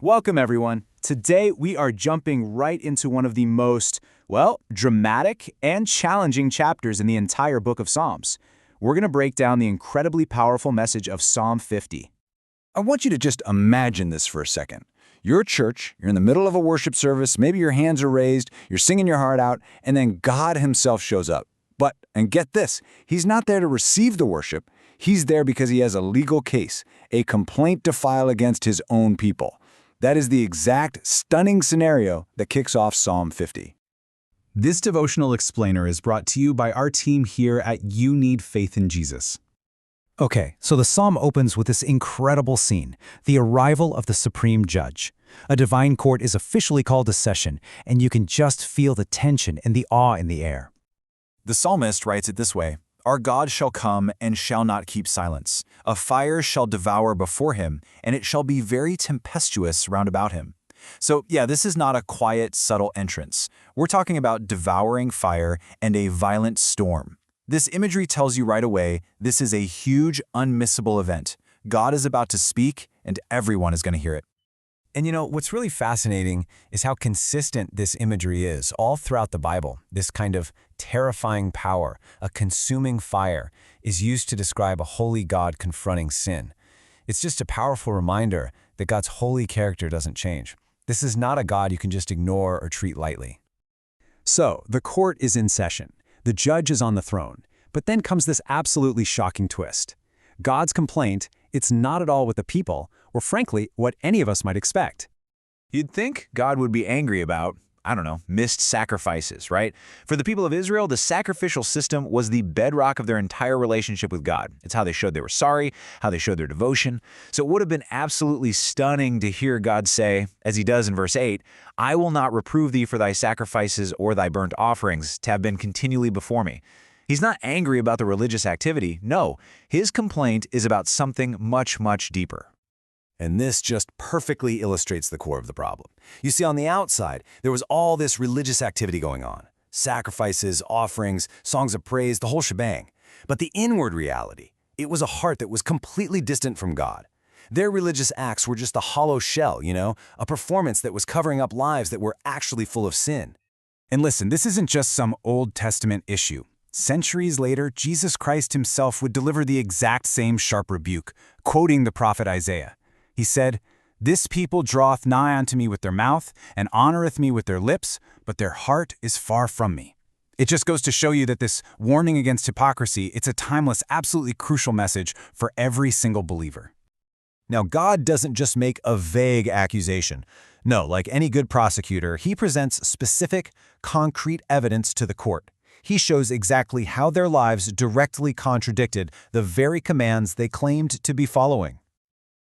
Welcome, everyone. Today, we are jumping right into one of the most, dramatic and challenging chapters in the entire book of Psalms. We're going to break down the incredibly powerful message of Psalm 50. I want you to just imagine this for a second. You're at church, you're in the middle of a worship service, maybe your hands are raised, you're singing your heart out, and then God himself shows up. And get this, he's not there to receive the worship. He's there because he has a legal case, a complaint to file against his own people. That is the exact stunning scenario that kicks off Psalm 50. This devotional explainer is brought to you by our team here at You Need Faith in Jesus. Okay, so the psalm opens with this incredible scene, the arrival of the supreme judge. A divine court is officially called to session, and you can just feel the tension and the awe in the air. The psalmist writes it this way: Our God shall come and shall not keep silence. A fire shall devour before him, and it shall be very tempestuous round about him. So yeah, this is not a quiet, subtle entrance. We're talking about devouring fire and a violent storm. This imagery tells you right away this is a huge, unmissable event. God is about to speak, and everyone is going to hear it. And what's really fascinating is how consistent this imagery is all throughout the Bible. This kind of terrifying power, a consuming fire, is used to describe a holy God confronting sin. It's just a powerful reminder that God's holy character doesn't change. This is not a God you can just ignore or treat lightly. So, the court is in session. The judge is on the throne. But then comes this absolutely shocking twist. God's complaint, it's not at all with the people, or frankly, what any of us might expect. You'd think God would be angry about, missed sacrifices, right? For the people of Israel, the sacrificial system was the bedrock of their entire relationship with God. It's how they showed they were sorry, how they showed their devotion. So it would have been absolutely stunning to hear God say, as he does in verse 8, I will not reprove thee for thy sacrifices or thy burnt offerings to have been continually before me. He's not angry about the religious activity. No, his complaint is about something much, much deeper. And this just perfectly illustrates the core of the problem. You see, on the outside, there was all this religious activity going on. Sacrifices, offerings, songs of praise, the whole shebang. But the inward reality, it was a heart that was completely distant from God. Their religious acts were just a hollow shell, a performance that was covering up lives that were actually full of sin. And listen, this isn't just some Old Testament issue. Centuries later, Jesus Christ himself would deliver the exact same sharp rebuke, quoting the prophet Isaiah. He said, This people draweth nigh unto me with their mouth, and honoreth me with their lips, but their heart is far from me. It just goes to show you that this warning against hypocrisy, it's a timeless, absolutely crucial message for every single believer. Now, God doesn't just make a vague accusation. No, like any good prosecutor, he presents specific, concrete evidence to the court. He shows exactly how their lives directly contradicted the very commands they claimed to be following.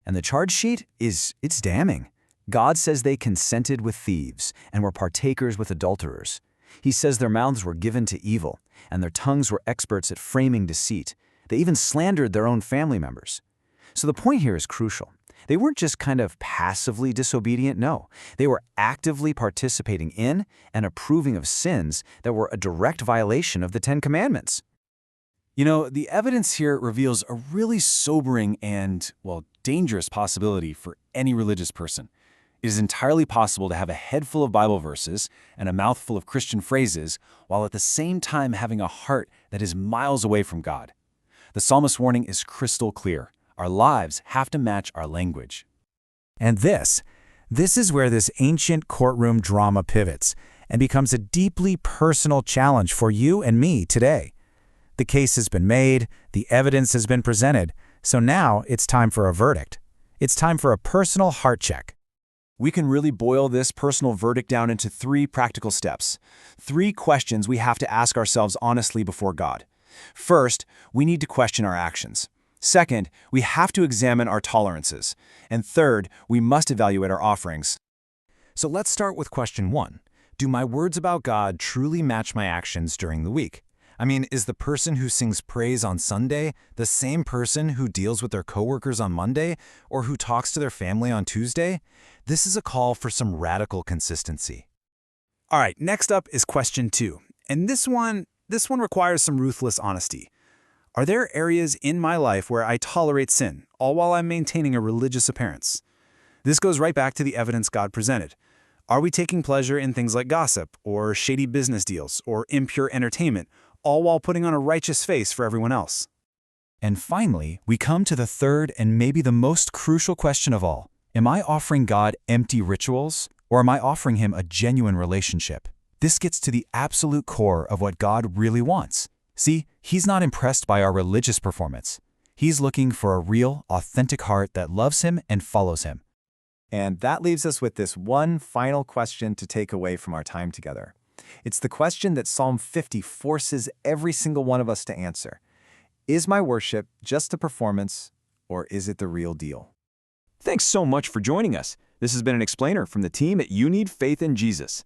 And the charge sheet it's damning. God says they consented with thieves and were partakers with adulterers. He says their mouths were given to evil, and their tongues were experts at framing deceit. They even slandered their own family members. So the point here is crucial. They weren't just kind of passively disobedient, no. They were actively participating in and approving of sins that were a direct violation of the Ten Commandments. The evidence here reveals a really sobering and, dangerous possibility for any religious person. It is entirely possible to have a head full of Bible verses and a mouth full of Christian phrases, while at the same time having a heart that is miles away from God. The psalmist's warning is crystal clear. Our lives have to match our language. And this is where this ancient courtroom drama pivots and becomes a deeply personal challenge for you and me today. The case has been made, the evidence has been presented, so now it's time for a verdict. It's time for a personal heart check. We can really boil this personal verdict down into 3 practical steps. 3 questions we have to ask ourselves honestly before God. First, we need to question our actions. Second, we have to examine our tolerances. And third, we must evaluate our offerings. So let's start with question 1. Do my words about God truly match my actions during the week? Is the person who sings praise on Sunday the same person who deals with their coworkers on Monday or who talks to their family on Tuesday? This is a call for some radical consistency. All right, next up is question 2. And this one requires some ruthless honesty. Are there areas in my life where I tolerate sin, all while I'm maintaining a religious appearance? This goes right back to the evidence God presented. Are we taking pleasure in things like gossip, or shady business deals, or impure entertainment, all while putting on a righteous face for everyone else? And finally, we come to the third and maybe the most crucial question of all. Am I offering God empty rituals, or am I offering Him a genuine relationship? This gets to the absolute core of what God really wants. See, He's not impressed by our religious performance. He's looking for a real, authentic heart that loves Him and follows Him. And that leaves us with this one final question to take away from our time together. It's the question that Psalm 50 forces every single one of us to answer. Is my worship just a performance, or is it the real deal? Thanks so much for joining us. This has been an explainer from the team at You Need Faith in Jesus.